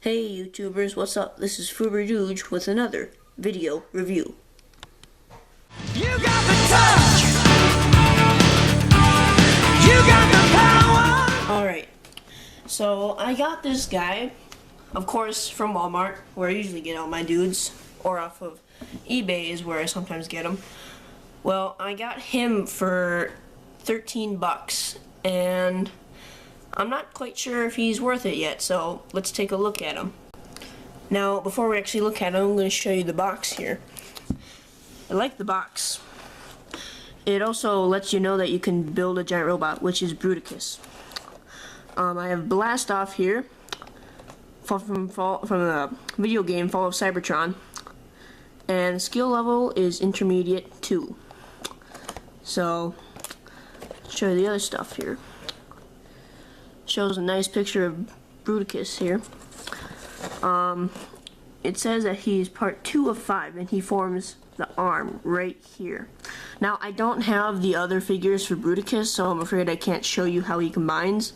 Hey YouTubers, what's up? This is Fuberduge with another video review. You got the touch. You got the power. Alright, so I got this guy, of course, from Walmart, where I usually get all my dudes, or off of eBay is where I sometimes get them. Well, I got him for 13 bucks, and I'm not quite sure if he's worth it yet, so let's take a look at him. Now, before we actually look at him, I'm going to show you the box here. I like the box. It also lets you know that you can build a giant robot, which is Bruticus. I have Blastoff here, from the video game Fall of Cybertron, and skill level is intermediate 2. So, let's show you the other stuff here. Shows a nice picture of Bruticus here. It says that he's part 2 of 5, and he forms the arm right here. Now, I don't have the other figures for Bruticus, so I'm afraid I can't show you how he combines.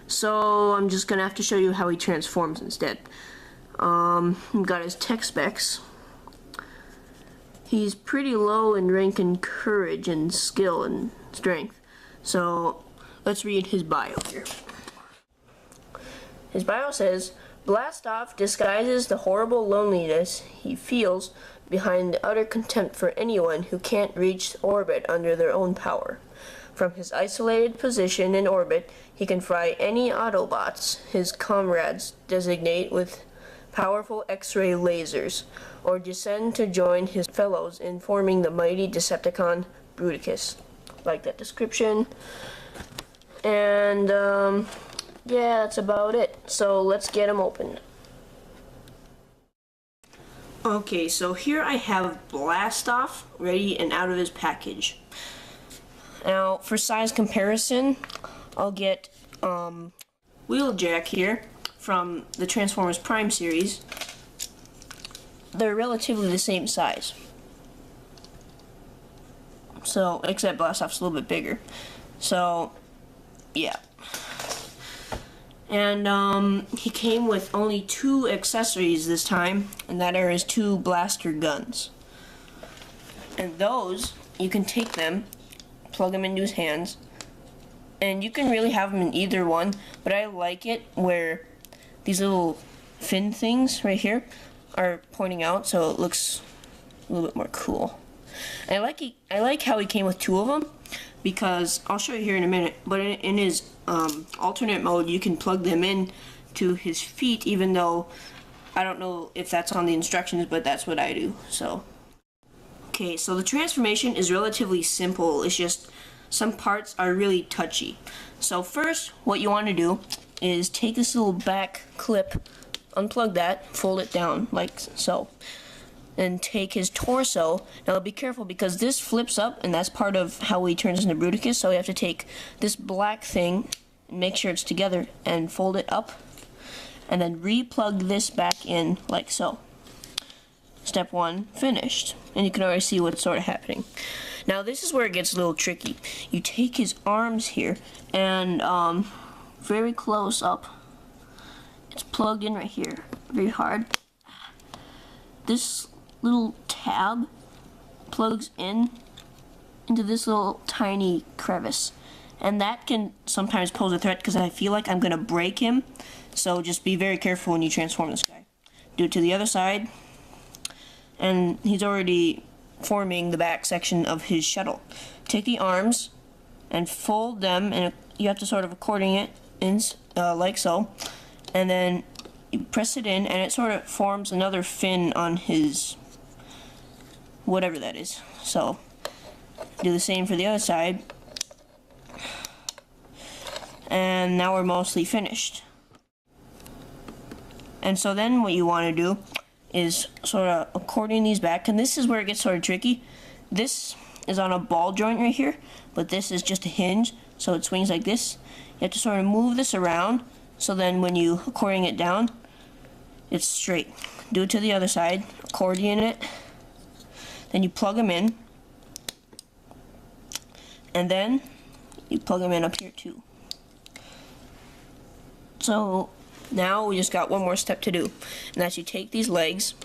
So I'm just gonna have to show you how he transforms instead. We've got his tech specs. He's pretty low in rank and courage and skill and strength. So let's read his bio here. His bio says, Blastoff disguises the horrible loneliness he feels behind the utter contempt for anyone who can't reach orbit under their own power. From his isolated position in orbit, he can fry any Autobots his comrades designate with powerful X-ray lasers, or descend to join his fellows in forming the mighty Decepticon Bruticus. Like that description. And, yeah, that's about it. So let's get him opened. Okay, so here I have Blastoff ready and out of his package. Now, for size comparison, I'll get Wheeljack here from the Transformers Prime series. They're relatively the same size. So, except Blastoff's a little bit bigger. So, yeah. And he came with only 2 accessories this time, and that are his 2 blaster guns. And those, you can take them, plug them into his hands, and you can really have them in either one, but I like it where these little fin things right here are pointing out, so it looks a little bit more cool. And I like how he came with 2 of them, because I'll show you here in a minute, but in his alternate mode you can plug them in to his feet, even though I don't know if that's on the instructions, but that's what I do. So okay, so the transformation is relatively simple. It's just some parts are really touchy. So first, what you want to do is take this little back clip, unplug that, fold it down like so, and take his torso. Now be careful because this flips up, and that's part of how he turns into Bruticus, so we have to take this black thing, make sure it's together, and fold it up, and then re-plug this back in like so. Step 1 finished, and you can already see what's sort of happening. Now this is where it gets a little tricky. You take his arms here, and very close up, it's plugged in right here, very hard. This little tab plugs in into this little tiny crevice, and that can sometimes pose a threat because I feel like I'm gonna break him, so just be very careful when you transform this guy. Do it to the other side, and he's already forming the back section of his shuttle. Take the arms and fold them, and you have to sort of according it in like so, and then you press it in, and it sort of forms another fin on his whatever that is. So do the same for the other side, and now we're mostly finished. And so then what you want to do is sort of accordion these back, and this is where it gets sort of tricky. This is on a ball joint right here, but this is just a hinge, so it swings like this. You have to sort of move this around, so then when you accordion it down, it's straight. Do it to the other side, accordion it, then you plug them in, and then you plug them in up here too. So Now we just got one more step to do, and that's you take these legs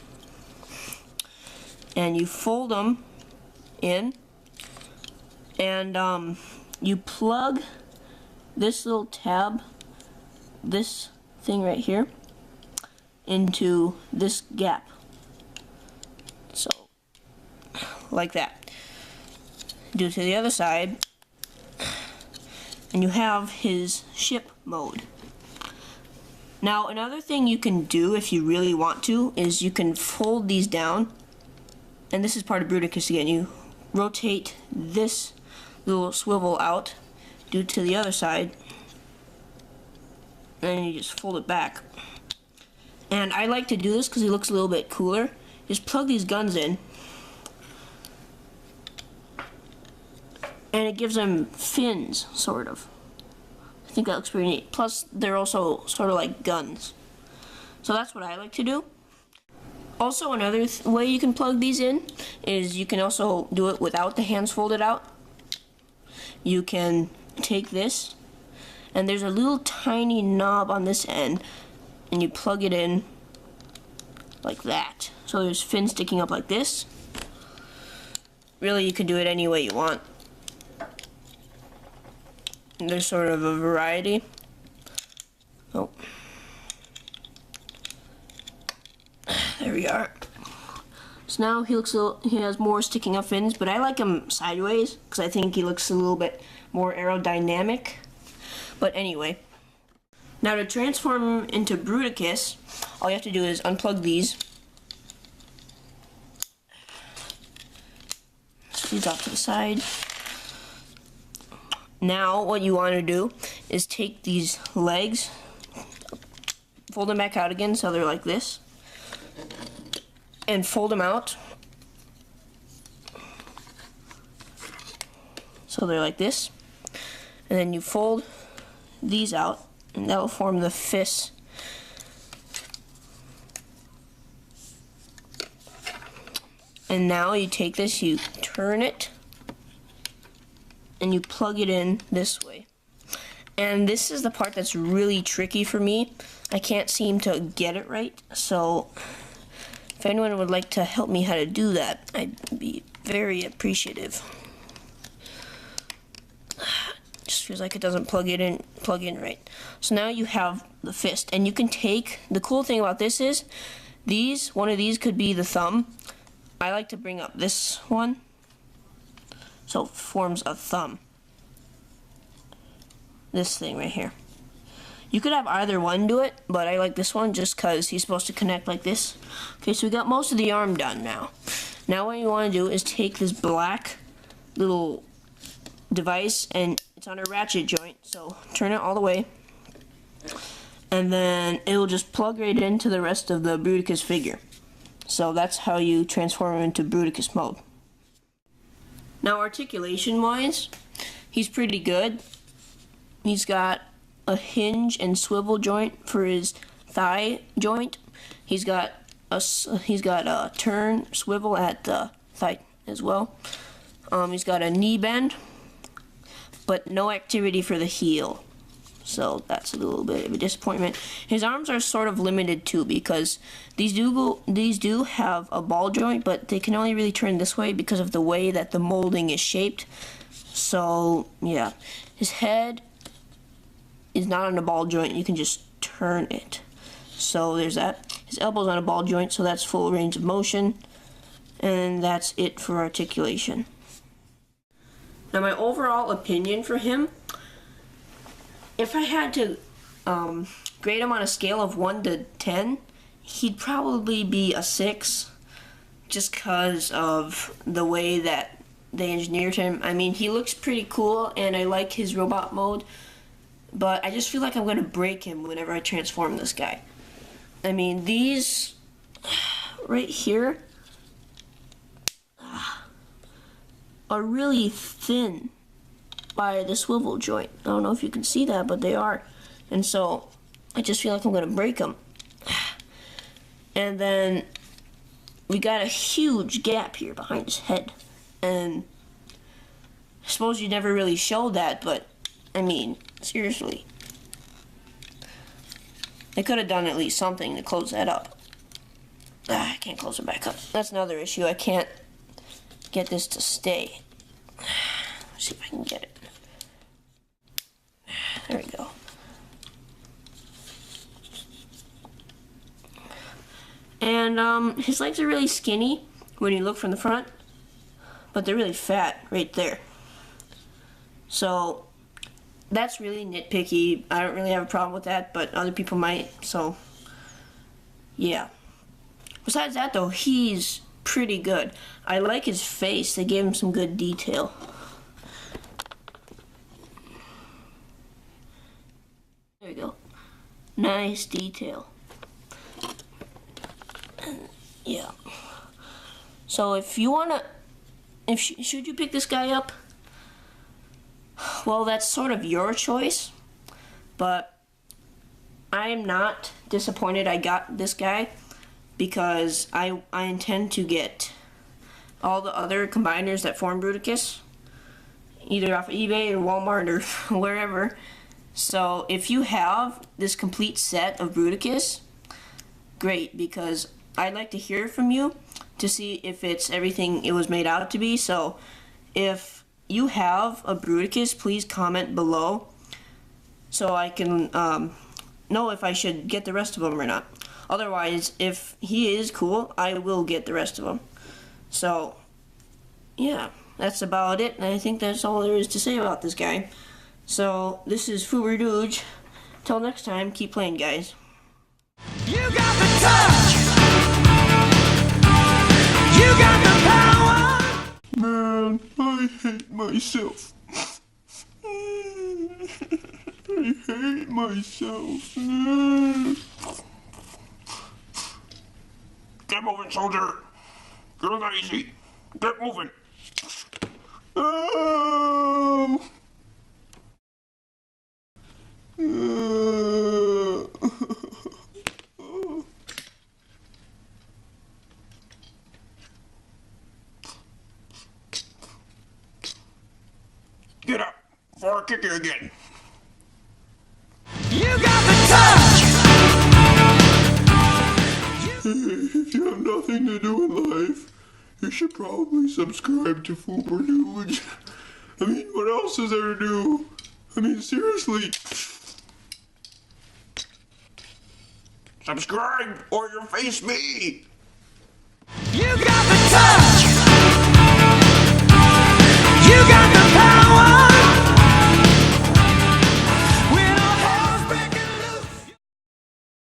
and you fold them in, and you plug this little tab, this thing right here, into this gap. So, like that. Do to the other side, and you have his ship mode. Now, another thing you can do if you really want to is you can fold these down, and this is part of Bruticus again. You rotate this little swivel out, do it to the other side, and you just fold it back. And I like to do this because he looks a little bit cooler. Just plug these guns in, and it gives them fins, sort of. I think that looks pretty neat. Plus, they're also sort of like guns. So that's what I like to do. Also, another way you can plug these in is you can also do it without the hands folded out. You can take this, and there's a little tiny knob on this end, and you plug it in like that. So there's fins sticking up like this. Really, you can do it any way you want. There's sort of a variety. Oh. There we are. So now he has more sticking up fins, but I like him sideways because I think he looks a little bit more aerodynamic. But anyway, now to transform him into Bruticus, all you have to do is unplug these. Put these off to the side. Now what you want to do is take these legs, fold them back out again so they're like this, and fold them out so they're like this, and then you fold these out, and that will form the fists. And now you take this, you turn it, and you plug it in this way. And this is the part that's really tricky for me. I can't seem to get it right, so if anyone would like to help me how to do that, I'd be very appreciative. Just feels like it doesn't plug in right. So now you have the fist, and you can take, the cool thing about this is one of these could be the thumb. I like to bring up this one so it forms a thumb. This thing right here. You could have either one do it, but I like this one just because he's supposed to connect like this. Okay, so we got most of the arm done now. Now what you want to do is take this black little device, and it's on a ratchet joint, so turn it all the way, and then it will just plug right into the rest of the Bruticus figure. So that's how you transform him into Bruticus mode. Now articulation wise, he's pretty good. He's got a hinge and swivel joint for his thigh joint. He's got a turn swivel at the thigh as well. He's got a knee bend, but no activity for the heel. So that's a little bit of a disappointment. His arms are sort of limited too, because these do have a ball joint, but they can only really turn this way because of the way that the molding is shaped. So yeah, his head is not on a ball joint. You can just turn it. So there's that. His elbow's on a ball joint, so that's full range of motion. And that's it for articulation. Now my overall opinion for him, if I had to grade him on a scale of 1 to 10, he'd probably be a 6, just because of the way that they engineered him. I mean, he looks pretty cool, and I like his robot mode, but I just feel like I'm going to break him whenever I transform this guy. I mean, these right here are really thin by the swivel joint. I don't know if you can see that, but they are. And so I just feel like I'm going to break them. And then we got a huge gap here behind his head. And I suppose you never really showed that, but I mean, seriously. They could have done at least something to close that up. I can't close it back up. That's another issue. I can't get this to stay. Let's see if I can get it. There we go. And his legs are really skinny when you look from the front, but they're really fat right there. So that's really nitpicky. I don't really have a problem with that, but other people might, so yeah. Besides that though, he's pretty good. I like his face. They gave him some good detail. There we go. Nice detail. Yeah. So if you wanna, should you pick this guy up? Well, that's sort of your choice, but I'm not disappointed I got this guy because I intend to get all the other combiners that form Bruticus, either off of eBay or Walmart or wherever. So if you have this complete set of Bruticus, great, because I'd like to hear from you to see if it's everything it was made out to be. So if you have a Bruticus, please comment below so I can know if I should get the rest of them or not. Otherwise, if he is cool, I will get the rest of them. So yeah, that's about it, and I think that's all there is to say about this guy. So this is Foober Dooge. Till next time, keep playing, guys. You got the touch. You got the power. Man, I hate myself. I hate myself. Get moving, soldier. You're not easy. Get moving. Oh. Get up before I kick you again. You got the touch. If you have nothing to do in life, you should probably subscribe to Foober Dooge. I mean, what else is there to do? I mean, seriously. Subscribe or you'll face me. You got the